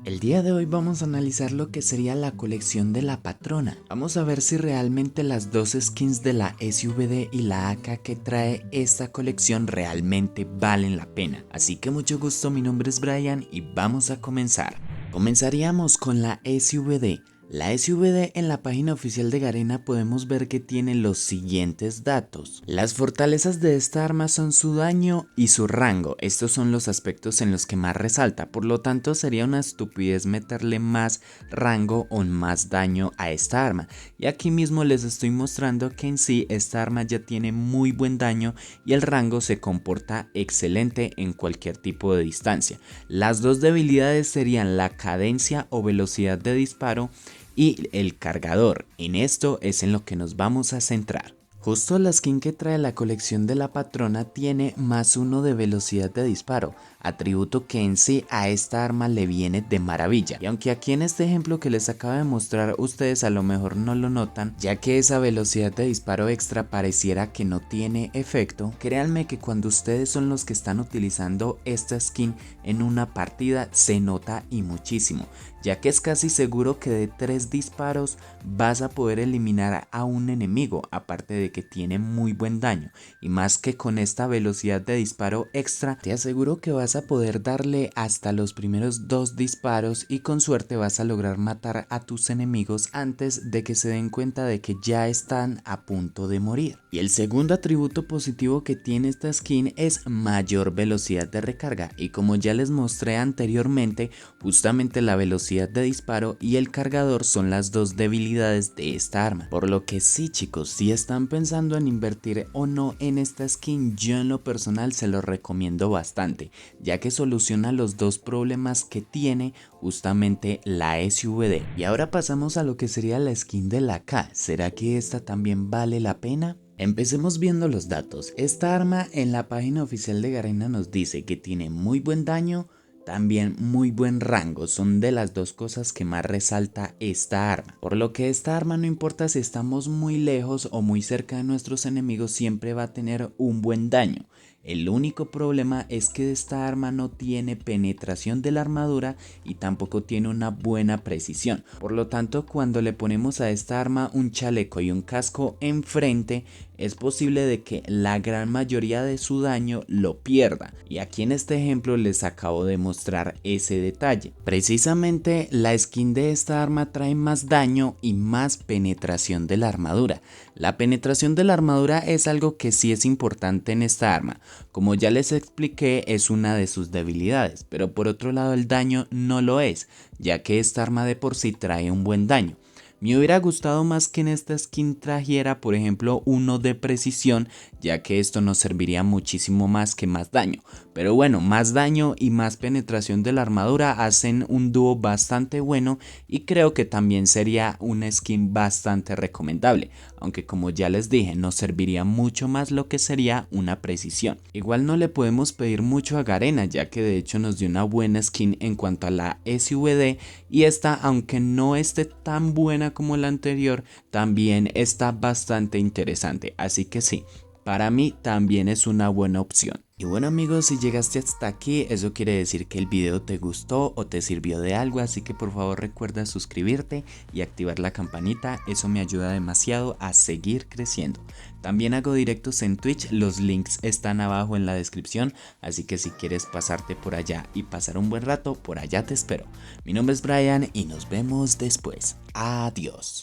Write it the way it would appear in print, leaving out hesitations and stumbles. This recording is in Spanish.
El día de hoy vamos a analizar lo que sería la colección de la patrona. Vamos a ver si realmente las dos skins de la SVD y la AK que trae esta colección realmente valen la pena. Así que mucho gusto, mi nombre es Brian y vamos a comenzar. Comenzaríamos con la SVD. La SVD en la página oficial de Garena podemos ver que tiene los siguientes datos. Las fortalezas de esta arma son su daño y su rango. Estos son los aspectos en los que más resalta, por lo tanto sería una estupidez meterle más rango o más daño a esta arma. Y aquí mismo les estoy mostrando que en sí esta arma ya tiene muy buen daño y el rango se comporta excelente en cualquier tipo de distancia. Las dos debilidades serían la cadencia o velocidad de disparo y el cargador. En esto es en lo que nos vamos a centrar. Justo la skin que trae la colección de la patrona tiene +1 de velocidad de disparo, atributo que en sí a esta arma le viene de maravilla. Y aunque aquí en este ejemplo que les acabo de mostrar ustedes a lo mejor no lo notan, ya que esa velocidad de disparo extra pareciera que no tiene efecto, créanme que cuando ustedes son los que están utilizando esta skin en una partida se nota y muchísimo, ya que es casi seguro que de 3 disparos vas a poder eliminar a un enemigo, aparte de que tiene muy buen daño, y más que con esta velocidad de disparo extra te aseguro que vas a poder darle hasta los primeros 2 disparos y con suerte vas a lograr matar a tus enemigos antes de que se den cuenta de que ya están a punto de morir. Y el segundo atributo positivo que tiene esta skin es mayor velocidad de recarga, y como ya les mostré anteriormente, justamente la velocidad de disparo y el cargador son las dos debilidades de esta arma, por lo que sí, chicos, si están pensando en invertir o no en esta skin, yo en lo personal se lo recomiendo bastante, ya que soluciona los dos problemas que tiene justamente la SVD. Y ahora pasamos a lo que sería la skin de la K. ¿Será que esta también vale la pena? Empecemos viendo los datos. Esta arma en la página oficial de Garena nos dice que tiene muy buen daño, también muy buen rango, son de las dos cosas que más resalta esta arma. Por lo que esta arma, no importa si estamos muy lejos o muy cerca de nuestros enemigos, siempre va a tener un buen daño. El único problema es que esta arma no tiene penetración de la armadura y tampoco tiene una buena precisión. Por lo tanto, cuando le ponemos a esta arma un chaleco y un casco enfrente, es posible de que la gran mayoría de su daño lo pierda. Y aquí en este ejemplo les acabo de mostrar ese detalle. Precisamente la skin de esta arma trae más daño y más penetración de la armadura. La penetración de la armadura es algo que sí es importante en esta arma. Como ya les expliqué, es una de sus debilidades, pero por otro lado el daño no lo es, ya que esta arma de por sí trae un buen daño. Me hubiera gustado más que en esta skin trajera, por ejemplo, uno de precisión, ya que esto nos serviría muchísimo más que más daño. Pero bueno, más daño y más penetración de la armadura hacen un dúo bastante bueno y creo que también sería una skin bastante recomendable, aunque como ya les dije, nos serviría mucho más lo que sería una precisión. Igual no le podemos pedir mucho a Garena, ya que de hecho nos dio una buena skin en cuanto a la SVD, y esta, aunque no esté tan buena como la anterior, también está bastante interesante, así que sí, para mí también es una buena opción. Y bueno amigos, si llegaste hasta aquí, eso quiere decir que el video te gustó o te sirvió de algo, así que por favor recuerda suscribirte y activar la campanita, eso me ayuda demasiado a seguir creciendo. También hago directos en Twitch, los links están abajo en la descripción, así que si quieres pasarte por allá y pasar un buen rato, por allá te espero. Mi nombre es Brian y nos vemos después. Adiós.